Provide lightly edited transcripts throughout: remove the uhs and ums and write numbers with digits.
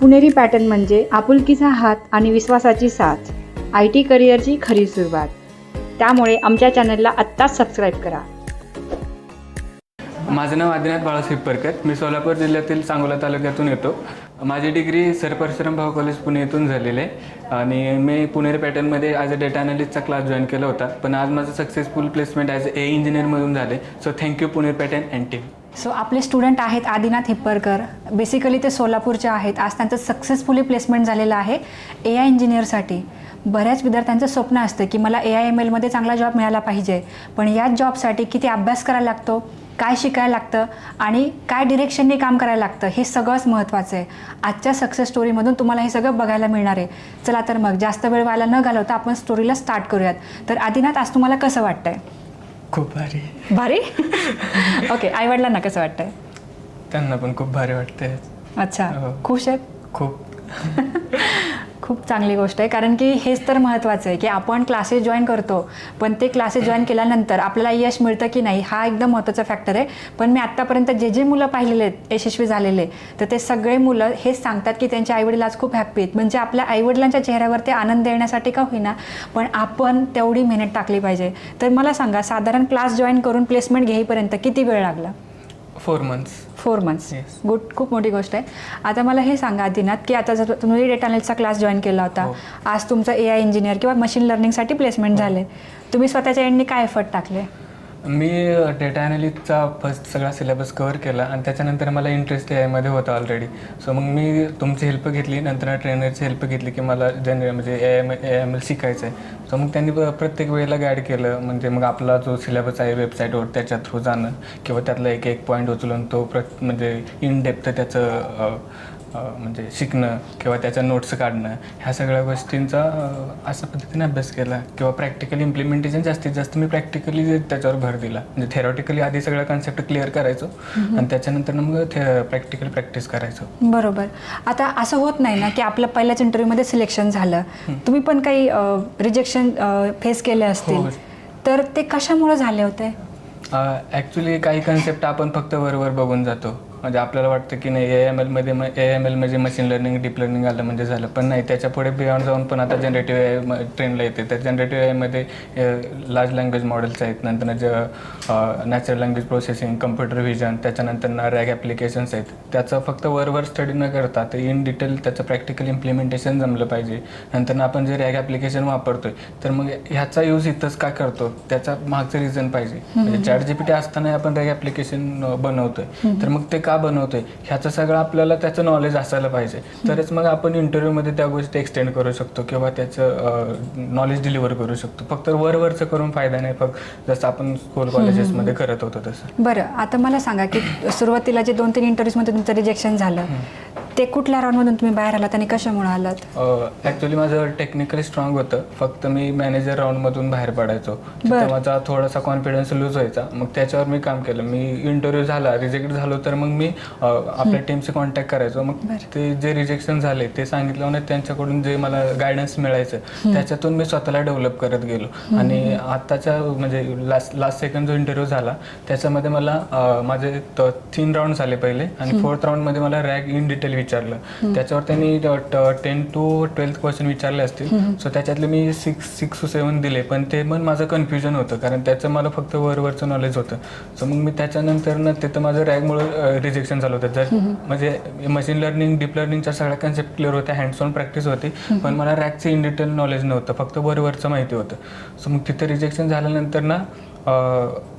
पुणेरी pattern म्हणजे आपुलकीचा हात आणि विश्वासाची साथ, IT करिअरची खरी सुरुवात. त्यामुळे आमच्या चॅनलला आत्ताच सबस्क्राईब करा. माझं नाव आदिनाथ बाळासाहेब परकर. मी सोलापूर जिल्ह्यातील सांगोला तालुक्यातून येतो. माझी डिग्री सर परशुराम भाऊ कॉलेज पुणे येथून झालेली आहे आणि मी पुणेरी पॅटर्नमध्ये ॲज अ डेटा ॲनालिस्टचा क्लास जॉईन केला होता. पण आज माझं सक्सेसफुल प्लेसमेंट ॲज ए इंजिनियरमधून झाले. So thank you Puneri pattern and team. So आपले स्टुडंट आहेत आदिनाथ हिप्परकर. बेसिकली ते सोलापूरचे आहेत. आज त्यांचं सक्सेसफुली प्लेसमेंट झालेलं आहे AI इंजिनियरसाठी. बऱ्याच विद्यार्थ्यांचं स्वप्न असतं की मला AI/MLमध्ये चांगला जॉब मिळाला पाहिजे, पण याच जॉबसाठी किती अभ्यास करायला लागतो, काय शिकायला लागतं आणि काय डिरेक्शनने काम करायला लागतं, हे सगळंच महत्त्वाचं आहे. आजच्या सक्सेस स्टोरीमधून तुम्हाला हे सगळं बघायला मिळणार आहे. चला तर मग जास्त वेळ व्हायला न घालवता आपण स्टोरीला स्टार्ट करूयात. तर आदिनाथ, आज तुम्हाला कसं वाटतंय? खूप भारी. भारी? ओके. आईवडिलांना कसं वाटतंय? त्यांना पण खूप भारी वाटते. अच्छा, खुश आहेत? खूप खूप चांगली गोष्ट आहे, कारण की हेच तर महत्त्वाचं आहे की आपण क्लासेस जॉईन करतो, पण ते क्लासेस जॉईन केल्यानंतर आपल्याला यश मिळतं की नाही, हा एकदम महत्त्वाचा फॅक्टर आहे. पण मी आत्तापर्यंत जे मुलं पाहिलेले आहेत यशस्वी झालेले, तर ते सगळे मुलं हेच सांगतात की त्यांचे आईवडील आज खूप हॅप्पी आहेत. म्हणजे आपल्या आईवडिलांच्या चेहऱ्यावर ते आनंद येण्यासाठी का होईना, पण आपण तेवढी मेहनत टाकली पाहिजे. तर मला सांगा, साधारण क्लास जॉईन करून प्लेसमेंट घेईपर्यंत किती वेळ लागला? 4 months. 4 months. Yes. गुड. खूप मोठी गोष्ट आहे. आता मला हे सांगा आदिनाथ, की आता जर तुम्ही डेटा अनालिस्टचा क्लास जॉईन केला होता, आज तुमचं AI इंजिनियर किंवा मशीन लर्निंगसाठी प्लेसमेंट झाले, तुम्ही स्वतःच्या एंडनी काय एफर्ट टाकले? मी डेटा ॲनालिस्टचा फर्स्ट सगळा सिलेबस कवर केला आणि त्याच्यानंतर मला इंटरेस्ट AIमध्ये होता ऑलरेडी. सो मग मी तुमची हेल्प घेतली, नंतर ट्रेनरची हेल्प घेतली की मला म्हणजे AIML शिकायचं आहे. सो मग त्यांनी प्रत्येक वेळेला गाईड केलं. म्हणजे मग आपला जो सिलेबस आहे वेबसाईटवर त्याच्या थ्रू जाणं किंवा त्यातला एक पॉईंट उचलून तो म्हणजे इन डेप्थ त्याचं म्हणजे शिकणं किंवा त्याच्या नोट्स काढणं, ह्या सगळ्या गोष्टींचा अशा पद्धतीने अभ्यास केला. किंवा प्रॅक्टिकल इम्प्लिमेंटेशन जास्तीत जास्त मी प्रॅक्टिकली त्याच्यावर भर दिला. म्हणजे थेरॉटिकली आधी सगळं कन्सेप्ट क्लिअर करायचो आणि त्याच्यानंतर मग प्रॅक्टिकल प्रॅक्टिस करायचो. बरोबर. आता असं होत नाही ना की आपलं पहिल्याच इंटरव्ह्यूमध्ये सिलेक्शन झालं, तुम्ही पण काही रिजेक्शन फेस केले असतील, तर ते कशामुळे झाले होते? ॲक्च्युली काही कन्सेप्ट आपण फक्त वरवर बघून जातो. म्हणजे आपल्याला वाटतं की नाही AML म्हणजे मशीन लर्निंग, डीप लर्निंग आलं म्हणजे झालं, पण नाही. त्याच्या पुढे बियॉन्ड जाऊन पण आता जनरेटिव्ह AI ट्रेंडला येते. तर जनरेटिव्ह AIमध्ये लार्ज लँग्वेज मॉडेल्स आहेत, नंतर natural language processing, computer vision, त्याच्यानंतर रॅग ॲप्लिकेशन्स आहेत. त्याचं फक्त वरवर स्टडी न करता ते इन डिटेल त्याचं प्रॅक्टिकल इम्प्लिमेंटेशन जमलं पाहिजे. नंतर आपण जे रॅग ॲप्लिकेशन वापरतोय, तर मग ह्याचा यूज इथंच का करतो, त्याचा मागचं रिझन पाहिजे. म्हणजे ChatGPT असताना आपण रॅग ॲप्लिकेशन बनवतोय, तर मग ते का बनवतोय ह्याचं सगळं आपल्याला त्याचं नॉलेज असायला पाहिजे. तरच मग आपण इंटरव्ह्यूमध्ये त्या गोष्टी एक्सटेंड करू शकतो किंवा त्याचं नॉलेज डिलिव्हर करू शकतो. फक्त वरवरचं करून फायदा नाही, फक्त जसं आपण स्कूल कॉलेजेसमध्ये करत होतो तसं. बरं, आता मला सांगा की सुरुवातीला जे 2-3 इंटरव्ह्यूजमध्ये तुमचं रिजेक्शन झालं, ते कुठल्या राऊंडमधून तुम्ही बाहेर आलात आणि कशामुळे आलात? ॲक्च्युली माझं टेक्निकली स्ट्रॉंग होतं, फक्त मी मॅनेजर राऊंडमधून बाहेर पडायचो. तर माझा थोडासा कॉन्फिडन्स लूज व्हायचा. मग त्याच्यावर मी काम केलं. मी इंटरव्ह्यू झाला, रिजेक्ट झालो, तर मग मी आपल्या टीमशी कॉन्टॅक्ट करायचो. मग ते जे रिजेक्शन झाले ते सांगितलं ना, त्यांच्याकडून जे मला गायडन्स मिळायचं त्याच्यातून मी स्वतःला डेव्हलप करत गेलो. आणि आत्ताच्या म्हणजे लास्ट सेकंड जो इंटरव्ह्यू झाला त्याच्यामध्ये मला माझे 3 राऊंड झाले पहिले, आणि 4th राऊंडमध्ये मला रॅग इन डिटेल विचारलं. त्याच्यावर त्यांनी 10 to 12 क्वेश्चन विचारले असतील. सो त्याच्यातले मी 6 to 7 दिले, पण ते पण माझं कन्फ्युजन होतं, कारण त्याचं मला फक्त वरवरचं नॉलेज होतं. सो मग मी त्याच्यानंतर ना तिथं माझं रॅगमुळे रिजेक्शन झालं होतं. जर म्हणजे मशीन लर्निंग, डीप लर्निंगच्या सगळ्या कन्सेप्ट क्लिअर होत्या, हँड्स ऑन प्रॅक्टिस होती, पण मला रॅगचं इन डिटेल नॉलेज नव्हतं, फक्त वरवरचं माहिती होतं. सो मग तिथं रिजेक्शन झाल्यानंतर ना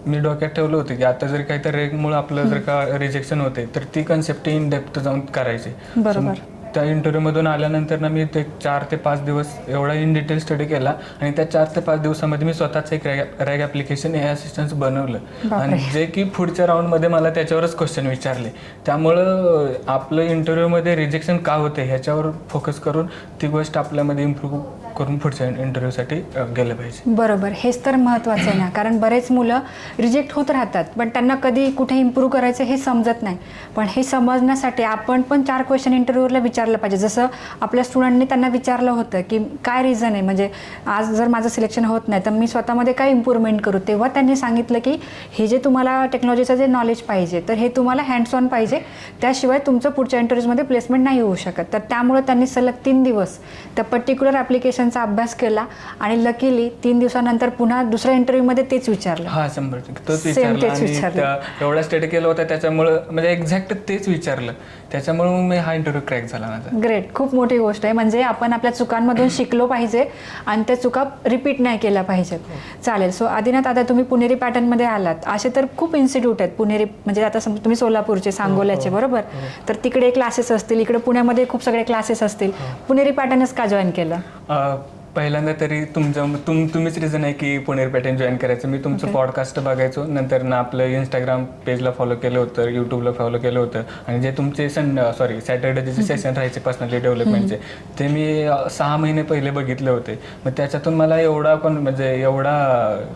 मी डोक्यात ठेवलं होतं की आता जर काही तर रॅगमुळे आपलं जर का रिजेक्शन होते, तर ती कन्सेप्ट इन डेप्थ जाऊन करायची. बरोबर. त्या इंटरव्ह्यूमधून आल्यानंतर ना मी ते 4 ते 5 दिवस एवढा इन डिटेल स्टडी केला, आणि त्या 4 ते 5 दिवसामध्ये मी स्वतःच एक रॅग ॲप्लिकेशन AI असिस्टंट बनवलं. आणि जे की पुढच्या राऊंडमध्ये मला त्याच्यावरच क्वेश्चन विचारले. त्यामुळं आपलं इंटरव्ह्यूमध्ये रिजेक्शन का होते ह्याच्यावर फोकस करून ती गोष्ट आपल्यामध्ये इम्प्रूव्ह करून पुढच्या इंटरव्ह्यूसाठी गेलं पाहिजे. बरोबर, हेच तर महत्त्वाचं आहे ना, कारण बरेच मुलं रिजेक्ट होत राहतात पण त्यांना कधी कुठे इम्प्रूव्ह करायचं हे समजत नाही. पण हे समजण्यासाठी आपण पण 4 क्वेश्चन इंटरव्ह्यूला विचारलं पाहिजे. जसं आपल्या स्टुडंटनी त्यांना विचारलं होतं की काय रिझन आहे, म्हणजे आज जर माझं सिलेक्शन होत नाही तर मी स्वतःमध्ये काय इम्प्रूव्हमेंट करू. तेव्हा त्यांनी सांगितलं की हे जे तुम्हाला टेक्नॉलॉजीचं जे नॉलेज पाहिजे तर हे तुम्हाला हँड्स ऑन पाहिजे, त्याशिवाय तुमचं पुढच्या इंटरव्ह्यूजमध्ये प्लेसमेंट नाही होऊ शकत. तर त्यामुळे त्यांनी सलग 3 दिवस त्या पर्टिक्युलर ॲप्लिकेशनचा अभ्यास केला आणि लकीली 3 दिवसानंतर पुन्हा दुसऱ्या इंटरव्ह्यूमध्ये तेच विचारलं. हा 100% तोच विचारला आणि एवढा स्टडी केलं होतं त्याच्यामुळं म्हणजे एक्झॅक्ट तेच विचारलं, त्याच्यामुळे मग मी हा इंटरव्ह्यू क्रॅक झाला माझा. ग्रेट, खूप मोठी गोष्ट आहे. म्हणजे आपण आपल्या चुकांमधून शिकलो पाहिजे आणि त्या चुका रिपीट नाही केल्या पाहिजेत. चालेल. सो आदिनाथ, आता तुम्ही पुणेरी पॅटर्नमध्ये आलात, असे तर खूप इन्स्टिट्यूट आहेत पुणेरी, म्हणजे आता तुम्ही सोलापूरचे, सांगोल्याचे, बरोबर, तर तिकडे क्लासेस असतील, इकडे पुण्यामध्ये खूप सगळे क्लासेस असतील, पुणेरी पॅटर्नच का जॉईन केलं? पहिल्यांदा तरी तुम्हीच रिझन आहे की पुणेरी पॅटर्न जॉईन करायचं. मी तुमचं पॉडकास्ट बघायचो, नंतर ना आपलं इंस्टाग्राम पेजला फॉलो केलं होतं, यूट्यूबला फॉलो केलं होतं आणि जे तुमचे सॅटर्डेचे जे सेशन राहायचे पर्सनॅलिटी डेव्हलपमेंटचे ते मी 6 महिने पहिले बघितले होते. मग त्याच्यातून मला एवढा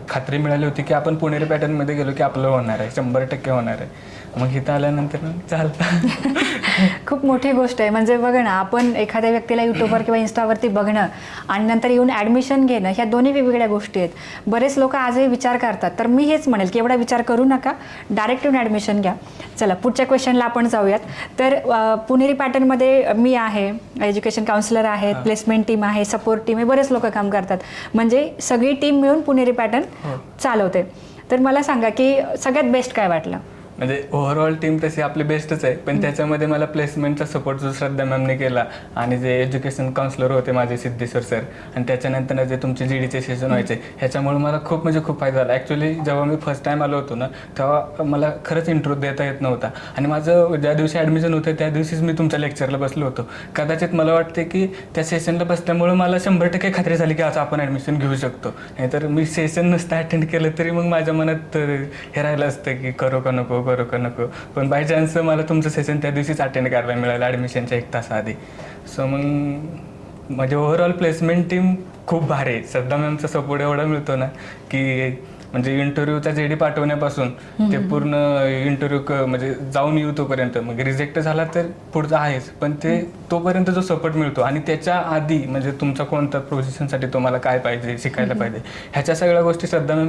खात्री मिळाली होती की आपण पुणेरी पॅटर्नमध्ये गेलो की आपलं होणार आहे, 100% होणार आहे. मग इथं आल्यानंतर चालतं. खूप मोठी गोष्ट आहे. म्हणजे बघा ना, आपण एखाद्या व्यक्तीला यूट्यूबवर किंवा इन्स्टावरती बघणं आणि नंतर येऊन ॲडमिशन घेणं, ह्या दोन्ही वेगवेगळ्या गोष्टी आहेत. बरेच लोक आजही विचार करतात, तर मी हेच म्हणेल की एवढा विचार करू नका, डायरेक्ट येऊन ॲडमिशन घ्या. चला पुढच्या क्वेश्चनला आपण जाऊयात. तर पुणेरी पॅटर्नमध्ये मी आहे, एज्युकेशन काउन्सिलर आहेत, प्लेसमेंट टीम आहे, सपोर्ट टीम आहे, बरेच लोक काम करतात. म्हणजे सगळी टीम मिळून पुणेरी पॅटर्न चालवते. तर मला सांगा की सगळ्यात बेस्ट काय वाटलं? म्हणजे ओव्हरऑल टीम तशी आपली बेस्टच आहे, पण त्याच्यामध्ये मला प्लेसमेंटचा सपोर्ट जो श्रद्धा मॅमने केला आणि जे एज्युकेशन काउन्सिलर होते माझे सिद्धेश्वर सर, आणि त्याच्यानंतर जे तुमचे GDचे सेशन व्हायचे, ह्याच्यामुळे मला खूप फायदा झाला. ॲक्च्युली जेव्हा मी फर्स्ट टाईम आलो होतो ना, तेव्हा मला खरंच इंटरव्ह्यू देता येत नव्हता आणि माझं ज्या दिवशी ॲडमिशन होतं त्या दिवशीच मी तुमच्या लेक्चरला बसलो होतो. कदाचित मला वाटते की त्या सेशनला बसल्यामुळे मला 100% खात्री झाली की आज आपण ॲडमिशन घेऊ शकतो. नाहीतर मी सेशन नसतं अटेंड केलं तरी मग माझ्या मनात हे राहिलं असतं की करू का नको. पण बाय चान्स मला तुमचं सेशन त्या दिवशीच अटेंड करायला मिळालं ॲडमिशनच्या 1 तास आधी. सो मग माझे ओव्हरऑल प्लेसमेंट टीम खूप भारी आहे. श्रद्धा मॅमचा सपोर्ट एवढा मिळतो ना की म्हणजे इंटरव्ह्यूचा JD पाठवण्यापासून ते पूर्ण इंटरव्ह्यू म्हणजे जाऊन येऊ तोपर्यंत, मग रिजेक्ट झाला तर पुढचा आहेच, पण ते तोपर्यंत जो सपोर्ट मिळतो आणि त्याच्या आधी म्हणजे तुमचा कोणत्या पोझिशनसाठी तुम्हाला काय पाहिजे, शिकायला पाहिजे, ह्याच्या सगळ्या गोष्टी श्रद्धा मॅम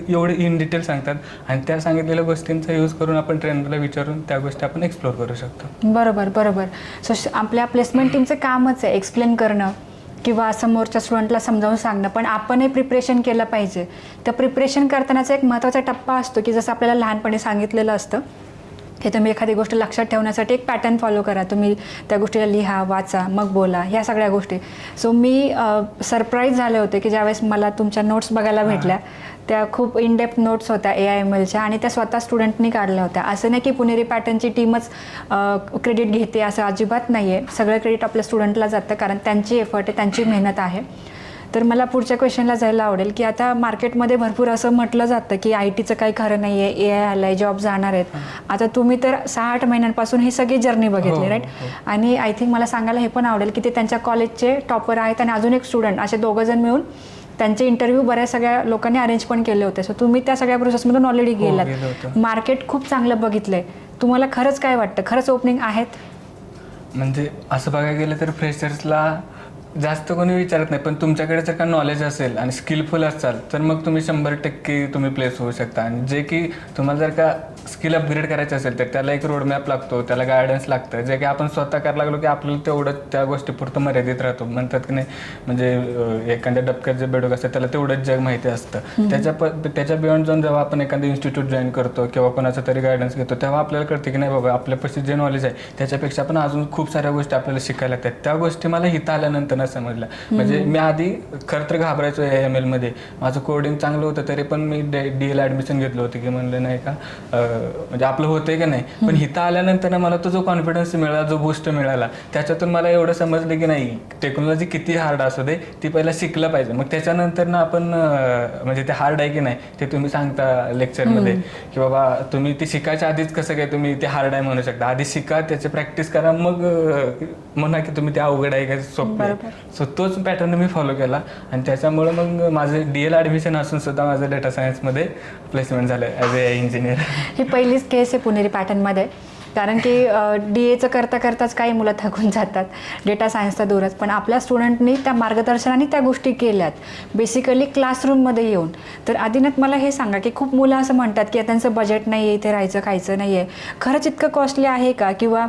एवढे इन डिटेल सांगतात आणि त्या सांगितलेल्या गोष्टींचा यूज करून आपण ट्रेनरला विचारून त्या गोष्टी आपण एक्सप्लोर करू शकतो. बरोबर. सो आपल्या प्लेसमेंट टीमचं कामच आहे एक्सप्लेन करणं किंवा समोरच्या स्टुडंटला समजावून सांगणं, पण आपणही प्रिपरेशन केलं पाहिजे. तर प्रिपरेशन करतानाचा एक महत्त्वाचा टप्पा असतो की जसं आपल्याला लहानपणी सांगितलेलं असतं की तुम्ही एखादी गोष्ट लक्षात ठेवण्यासाठी एक पॅटर्न फॉलो करा. तुम्ही त्या गोष्टीला लिहा, वाचा, मग बोला, ह्या सगळ्या गोष्टी. सो मी सरप्राईज झाले होते की ज्यावेळेस मला तुमच्या नोट्स बघायला भेटल्या, त्या खूप इनडेप्थ नोट्स होत्या AIMLच्या आणि त्या स्वतः स्टुडंटनी काढल्या होत्या. असं नाही की पुणेरी पॅटर्नची टीमच क्रेडिट घेते, असं अजिबात नाही आहे. सगळं क्रेडिट आपल्या स्टुडंटला जातं, कारण त्यांची एफर्ट आहे, त्यांची मेहनत आहे. तर मला पुढच्या क्वेश्चनला जायला आवडेल की आता मार्केटमध्ये भरपूर असं म्हटलं जातं की IT काही खरं नाही आहे, AI आलं आहे, जॉब जाणार आहेत. आता तुम्ही तर 6-8 महिन्यांपासून ही सगळी जर्नी बघितली, राईट? आणि आय थिंक मला सांगायला हे पण आवडेल की ते त्यांच्या कॉलेजचे टॉपर आहेत आणि अजून एक स्टुडंट, असे 2 जण मिळून त्यांचे इंटरव्ह्यू बऱ्याच सगळ्या लोकांनी अरेंज पण केले होते. सो तुम्ही त्या सगळ्या प्रोसेसमधून ऑलरेडी गेलात, मार्केट खूप चांगलं बघितलंय. तुम्हाला खरंच काय वाटतं, खरंच ओपनिंग आहेत? म्हणजे असं बघायला गेलं तर फ्रेशर्सला जास्त कोणी विचारत नाही, पण तुमच्याकडे जर का नॉलेज असेल आणि स्किलफुल असाल तर मग तुम्ही 100% तुम्ही प्लेस होऊ शकता. आणि जे की तुम्हाला जर का स्किल अपग्रेड करायचं असेल तर त्याला एक रोडमॅप लागतो, त्याला गायडन्स लागतं, जे की आपण स्वतः करायला लागलो की आपल्याला तेवढं त्या गोष्टीपुरतं मर्यादित राहतो. म्हणतात की नाही, म्हणजे एखाद्या डबक्यात जे बेडूक असतं त्याला तेवढंच जग माहिती असतं. त्याच्या बियॉन्ड जाऊन जेव्हा आपण एखादं इन्स्टिट्यूट जॉईन करतो किंवा कोणाचा तरी गायडन्स घेतो, तेव्हा आपल्याला कळते की नाही बाबा, आपल्यापाशी जे नॉलेज आहे त्याच्यापेक्षा पण अजून खूप साऱ्या गोष्टी आपल्याला शिकायला लागतात. त्या गोष्टी मला इथं आल्यानंतर समजलं. म्हणजे मी आधी खरं तर घाबरायचो AIML मध्ये, माझं कोडिंग चांगलं होतं तरी पण मी DL ॲडमिशन घेतलं होतं की म्हणलं नाही का म्हणजे आपलं होतंय का नाही. पण इथं आल्यानंतर मला तो जो कॉन्फिडन्स मिळाला, जो बूस्ट मिळाला, त्याच्यातून मला एवढं समजलं की नाही, टेक्नॉलॉजी किती हार्ड असू दे ती पहिला शिकलं पाहिजे. मग त्याच्यानंतर ना आपण म्हणजे ते हार्ड आहे की नाही ते तुम्ही सांगता लेक्चरमध्ये की बाबा तुम्ही ते शिकायच्या आधीच कसं काय तुम्ही ते हार्ड आहे म्हणू शकता. आधी शिका, त्याची प्रॅक्टिस करा, मग म्हणा की तुम्ही ते अवघड आहे का सोपं आहे. सो तोच पॅटर्न मी फॉलो केला आणि त्याच्यामुळे मग माझं DL ॲडमिशन असून सुद्धा माझं डेटा सायन्समध्ये प्लेसमेंट झालं ॲज ए इंजिनियर. ही पहिलीच केस आहे पुणेरी पॅटर्नमध्ये, कारण की DAचं करता करताच काही मुलं थकून जातात, डेटा सायन्सचा दूरच. पण आपल्या स्टुडंटनी त्या मार्गदर्शनाने त्या गोष्टी केल्यात बेसिकली क्लासरूममध्ये येऊन. तर आदिनाथ मला हे सांगा की खूप मुलं असं म्हणतात की त्यांचं बजेट नाही आहे, इथे राहायचं खायचं नाही आहे, खरंच इतकं कॉस्टली आहे का, किंवा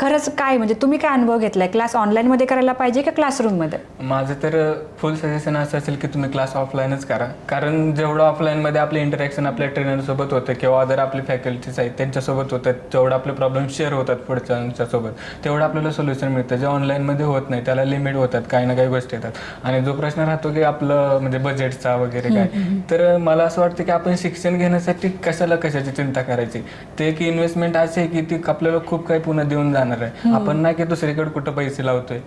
खरंच काय, म्हणजे तुम्ही काय अनुभव घेतला आहे, क्लास ऑनलाईनमध्ये करायला पाहिजे का क्लासरूममध्ये? माझं तर फुल सजेशन असं असेल की तुम्ही क्लास ऑफलाईनच करा, कारण जेवढं ऑफलाईनमध्ये आपले इंटरॅक्शन आपल्या ट्रेनरसोबत होतं किंवा अदर आपले फॅकल्टीज आहेत त्यांच्यासोबत होतात, जेवढं आपले प्रॉब्लेम शेअर होतात पुढच्यांच्यासोबत तेवढं आपल्याला सोल्युशन मिळतं. जे ऑनलाईनमध्ये होत नाही त्याला लिमिट होतात, काही ना काही गोष्टी येतात. आणि जो प्रश्न राहतो की आपलं म्हणजे बजेटचा वगैरे काय, तर मला असं वाटतं की आपण शिक्षण घेण्यासाठी कशाची चिंता करायची. ते एक इन्व्हेस्टमेंट अशी आहे की ती आपल्याला खूप काही पुन्हा देऊन जाणार आहे. आपण नाही की दुसरीकडे कुठं पैसे लावतोय,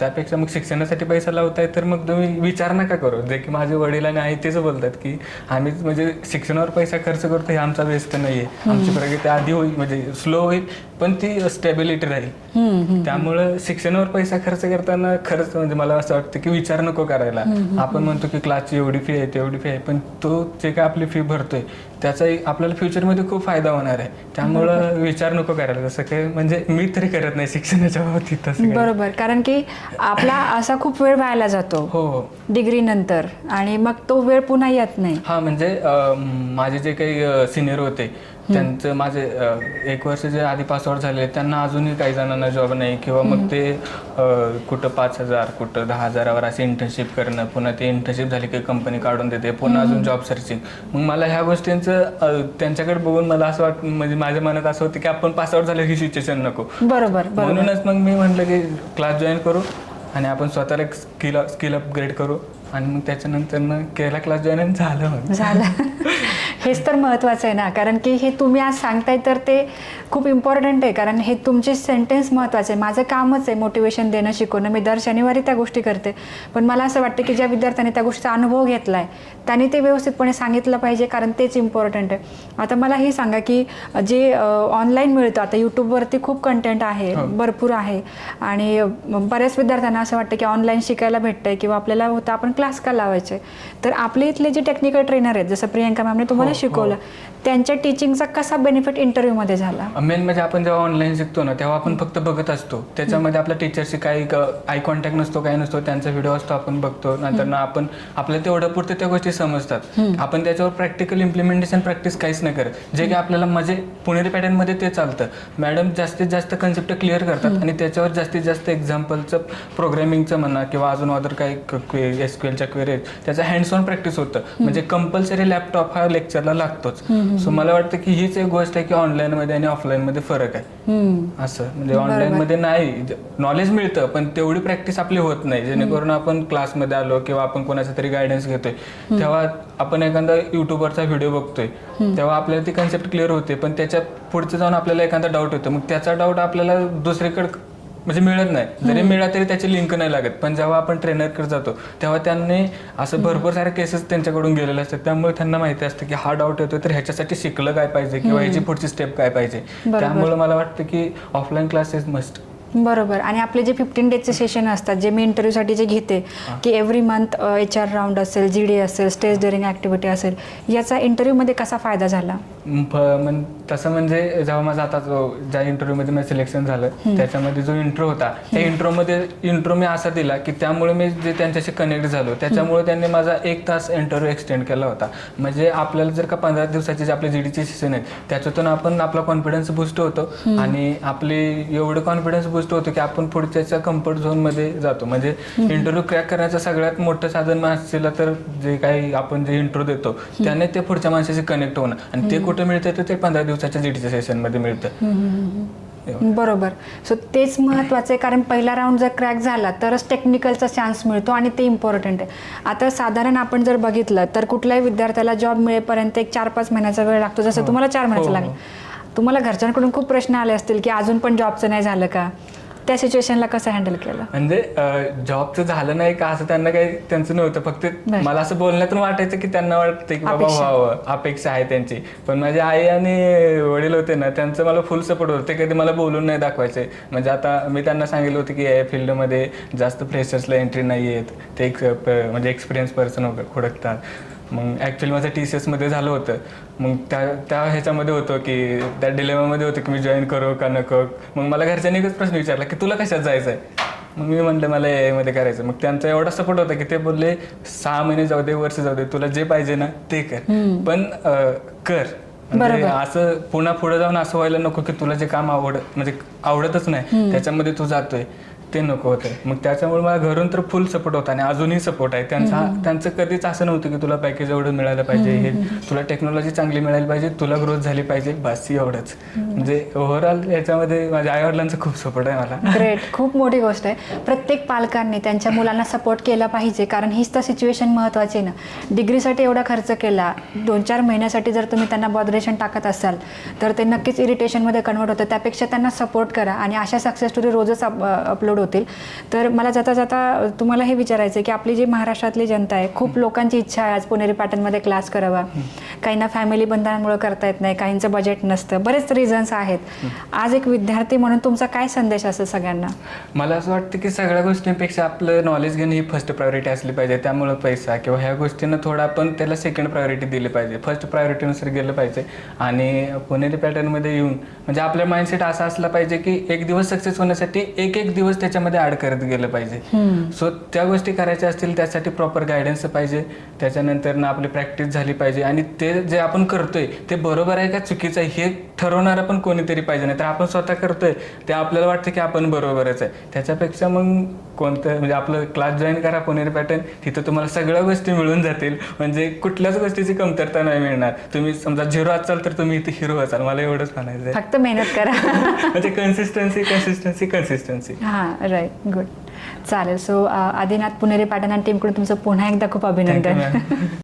त्यापेक्षा मग शिक्षणासाठी पैसा लावताय तर मग तुम्ही विचार नका करू. जे की माझे वडील आणि आई तेच बोलतात की आम्ही म्हणजे शिक्षणावर पैसा खर्च करतो हे आमचा व्यस्त नाहीये, आमची प्रगती आधी होईल म्हणजे स्लो होईल पण ती स्टेबिलिटी राहील. त्यामुळं शिक्षणावर पैसा खर्च करताना खरंच म्हणजे मला असं वाटतं की विचार नको करायला. आपण म्हणतो की क्लासची एवढी फी आहे तेवढी फी आहे, पण तो जे काय आपली फी भरतोय त्याचा आपल्याला फ्युचरमध्ये खूप फायदा होणार आहे. त्यामुळं विचार नको करायला. जसं काही म्हणजे मी तरी करत नाही शिक्षणाच्या बाबतीत तसं. बरोबर, कारण की आपला असा खूप वेळ व्हायला जातो हो डिग्री नंतर आणि मग तो वेळ पुन्हा येत नाही. हा म्हणजे माझे जे काही सिनियर होते त्यांचं माझे 1 वर्ष जे आधी पासआउट झाले त्यांना अजूनही काही जणांना जॉब नाही, किंवा मग ते कुठं 5,000 कुठं 10,000वर अशी इंटर्नशिप करणं, पुन्हा ते इंटर्नशिप झाली की कंपनी काढून देते, पुन्हा अजून जॉब सर्चिंग. मग मला ह्या गोष्टींचं त्यांच्याकडे बघून मला असं वाटतं म्हणजे माझ्या मनात असं होतं की आपण पासआउट झालं ही सिच्युएशन नको. बरोबर. म्हणूनच मग मी म्हटलं की क्लास जॉईन करू आणि आपण स्वतःला एक स्किल अपग्रेड करू आणि मग त्याच्यानंतर मग केला क्लास जॉईन झालं. हेच तर महत्त्वाचं आहे ना, कारण की हे तुम्ही आज सांगताय तर ते खूप इम्पॉर्टंट आहे, कारण हे तुमचे सेंटेन्स महत्त्वाचे आहे. माझं कामच आहे मोटिवेशन देणं, शिकवणं. मी दर शनिवारी त्या गोष्टी करते. पण मला असं वाटतं की ज्या विद्यार्थ्यांनी त्या गोष्टीचा अनुभव घेतला आहे त्यांनी ते व्यवस्थितपणे सांगितलं पाहिजे, कारण तेच इम्पॉर्टंट आहे. आता मला हे सांगा की जे ऑनलाईन मिळतं आता यूट्यूबवरती खूप कंटेंट आहे, भरपूर आहे, आणि बऱ्याच विद्यार्थ्यांना असं वाटतं की ऑनलाईन शिकायला भेटतंय किंवा आपल्याला होतं आपण क्लास का लावायचे. तर आपले इथले जे टेक्निकल ट्रेनर आहेत, जसं प्रियंका मॅमने तुम्हाला शिकवलं, त्यांच्या टीचिंगचा कसा बेनिफिट इंटरव्ह्यूमध्ये झाला? मेन म्हणजे आपण जेव्हा ऑनलाईन शिकतो ना तेव्हा आपण फक्त बघत असतो, त्याच्यामध्ये आपल्या टीचरशी काही आय कॉन्टॅक्ट नसतो, काही नसतो, त्यांचा व्हिडिओ असतो आपण बघतो, नंतर ना आपण आपल्याला तेवढं पुरतं त्या गोष्टी समजतात. आपण त्याच्यावर प्रॅक्टिकल इम्प्लिमेंटेशन प्रॅक्टिस काहीच नाही करत, जे की आपल्याला म्हणजे पुणेरी पॅटर्नमध्ये ते चालतं. मॅडम जास्तीत जास्त कन्सेप्ट क्लिअर करतात आणि त्याच्यावर जास्तीत जास्त एक्झाम्पलचं प्रोग्रामिंगचं म्हणा किंवा अजून अदर काही SQLच्या क्वेरीज त्याचं हँड्स ऑन प्रॅक्टिस होतं. म्हणजे कंपल्सरी लॅपटॉप हा लेक्चरला लागतोच. सो मला वाटतं की हीच एक गोष्ट आहे की ऑनलाईनमध्ये आणि ऑफलाईनमध्ये फरक आहे. असं म्हणजे ऑनलाईनमध्ये नाही नॉलेज मिळतं पण तेवढी प्रॅक्टिस आपली होत नाही, जेणेकरून आपण क्लासमध्ये आलो किंवा आपण कोणाचा तरी गायडन्स घेतोय तेव्हा आपण एखादा युट्यूबवरचा व्हिडिओ बघतोय तेव्हा आपल्याला ती कन्सेप्ट क्लिअर होते, पण त्याच्या पुढचं जाऊन आपल्याला एखादा डाऊट होतो, मग त्याचा डाऊट आपल्याला दुसरीकडे म्हणजे मिळत नाही. जरी मिळाला तरी त्याची लिंक नाही लागत. पण जेव्हा आपण ट्रेनरकडे जातो तेव्हा त्यांनी असं भरपूर सारे केसेस त्यांच्याकडून गेलेले असतात, त्यामुळे त्यांना माहिती असतं की हा डाऊट येतो तर ह्याच्यासाठी शिकलं काय पाहिजे किंवा ह्याची पुढची स्टेप काय पाहिजे. त्यामुळे मला वाटतं की ऑफलाईन क्लासेस मस्ट. बरोबर. आणि आपले जे 15 डेजचे सेशन असतात जे मी इंटरव्ह्यूसाठी जे घेते की एव्हरी मंथ HR राऊंड असेल, GD असेल, स्टेज डेअरिंग ॲक्टिव्हिटी असेल, याचा इंटरव्ह्यूमध्ये कसा फायदा झाला? तसं म्हणजे जेव्हा माझा आता ज्या इंटरव्ह्यूमध्ये माझं सिलेक्शन झालं त्याच्यामध्ये जो इंट्रो होता त्या इंट्रो मी असा दिला की त्यामुळे मी जे त्यांच्याशी कनेक्ट झालो त्याच्यामुळे त्यांनी माझा 1 तास इंटरव्ह्यू एक्सटेंड केला होता. म्हणजे आपल्याला जर का 15 दिवसाचे जे आपले GDचे सेशन आहेत त्याच्यातून आपण आपला कॉन्फिडन्स बूस्ट होतो आणि आपली एवढं कॉन्फिडन्स बूस्ट होतो की आपण पुढच्याच्या कम्फर्ट झोनमध्ये जातो. म्हणजे इंटरव्ह्यू क्रॅक करण्याचं सगळ्यात मोठं साधन माणसाला तर जे काही आपण जे इंट्रो देतो त्याने ते पुढच्या माणसाशी कनेक्ट होणं, आणि ते कुठं मिळतं तर ते 15 दिवसाच्या GDच्या सेशनमध्ये मिळतं. बरोबर. सो तेच महत्त्वाचं आहे, कारण पहिला राऊंड जर क्रॅक झाला तरच टेक्निकलचा चान्स मिळतो आणि ते इम्पॉर्टंट आहे. आता साधारण आपण जर बघितलं तर कुठल्याही विद्यार्थ्याला जॉब मिळेपर्यंत एक 4-5 महिन्याचा वेळ लागतो, जसं तुम्हाला 4 महिन्याचा लागला. तुम्हाला घरच्यांकडून खूप प्रश्न आले असतील की अजून पण जॉबचं नाही झालं का, त्या सिच्युएशनला कसं हँडल केलं? म्हणजे जॉबचं झालं नाही का असं त्यांना काही त्यांचं नव्हतं, फक्त मला असं बोलण्यातून वाटायचं की त्यांना वाटतं की बाबा व्हावं, अपेक्षा आहे त्यांची. पण माझी आई आणि वडील होते ना, त्यांचं मला फुल सपोर्ट होतं. ते कधी मला बोलून नाही दाखवायचे. म्हणजे आता मी त्यांना सांगितलं होतं की या फील्डमध्ये जास्त फ्रेशर्सला एंट्री नाही आहेत, ते म्हणजे एक्सपिरियन्स पर्सन हुडकतात. मग ॲक्च्युली माझं TCS मध्ये झालं होतं. मग त्या ह्याच्यामध्ये होतं की त्या डिलेमामध्ये होतं की मी जॉईन करू का नको. मग मला घरच्यांनी एकच प्रश्न विचारला की तुला कशात जायचं आहे. मग मी म्हटलं मला AI मध्ये करायचं. मग त्यांचा एवढा सपोर्ट होता की ते बोलले 6 महिने जाऊ दे, वर्ष जाऊ दे, तुला जे पाहिजे ना ते कर, पण कर. म्हणजे असं पुढे जाऊन असं व्हायला नको की तुला जे काम म्हणजे आवडतच नाही, त्याच्यामध्ये तू जातोय, ते नको होतं. मग त्याच्यामुळे मला घरून तर फुल सपोर्ट होता आणि अजूनही सपोर्ट आहे त्यांचं कधीच असं नव्हतं की तुला पॅकेज एवढं मिळालं पाहिजे, हे तुला टेक्नॉलॉजी चांगली मिळायला पाहिजे, तुला ग्रोथ झाली पाहिजे, बस एवढंच. म्हणजे ओव्हरऑल याच्यामध्ये माझ्या आईवडिलांचा खूप सपोर्ट आहे मला. ग्रेट, खूप मोठी गोष्ट आहे. प्रत्येक पालकांनी त्यांच्या मुलांना सपोर्ट केला पाहिजे, कारण हीच तर सिच्युएशन महत्त्वाची आहे ना. डिग्रीसाठी एवढा खर्च केला, 2-4 महिन्यासाठी जर तुम्ही त्यांना बॉदरेशन टाकत असाल तर ते नक्कीच इरिटेशनमध्ये कन्वर्ट होतं. त्यापेक्षा त्यांना सपोर्ट करा आणि अशा सक्सेस स्टोरी रोजच अपलोड होतील. तर मला जाता जाता तुम्हाला हे विचारायचं आहे की आपली जी महाराष्ट्रातली जनता आहे, खूप लोकांची इच्छा आहे आज पुणेरी पॅटर्नमध्ये क्लास करावा. काहींना फॅमिली बंधनांमुळे करता येत नाही, काहींचं बजेट नसतं, बरेच रिझन्स आहेत. आज एक विद्यार्थी म्हणून तुमचा काय संदेश असेल सगळ्यांना? मला असं वाटतं की सगळ्या गोष्टींपेक्षा आपलं नॉलेज घेणं ही फर्स्ट प्रायोरिटी असली पाहिजे. त्यामुळं पैसा किंवा ह्या गोष्टींना थोडं आपण त्याला सेकंड प्रायोरिटी दिली पाहिजे, फर्स्ट प्रायोरिटीनुसार गेलं पाहिजे. आणि पुणेरी पॅटर्नमध्ये येऊन म्हणजे आपला माइंडसेट असा असला पाहिजे की एक दिवस सक्सेस होण्यासाठी एक दिवस त्याच्यामध्ये ॲड करत गेलं पाहिजे. सो त्या गोष्टी करायच्या असतील त्यासाठी प्रॉपर गायडन्स पाहिजे. त्याच्यानंतर ना आपली प्रॅक्टिस झाली पाहिजे आणि ते जे आपण करतोय ते बरोबर आहे का चुकीचं आहे हे ठरवणारा पण कोणीतरी पाहिजे. नाही तर आपण स्वतः करतोय ते आपल्याला वाटतं की आपण बरोबरच आहे. त्याच्यापेक्षा मग कोणतं म्हणजे आपलं क्लास जॉईन करा पुणेरी पॅटर्न, तिथं तुम्हाला सगळ्या गोष्टी मिळून जातील. म्हणजे कुठल्याच गोष्टीची कमतरता नाही मिळणार. तुम्ही समजा 0 असाल तर तुम्ही इथे हिरो असाल. मला एवढंच म्हणायचं आहे. फक्त मेहनत करा. म्हणजे कन्सिस्टन्सी. हां, राईट, गुड. चालेल. सो आदिनाथ पुणेरी पॅटर्न आणि टीमकडून तुमचं पुन्हा एकदा खूप अभिनंदन.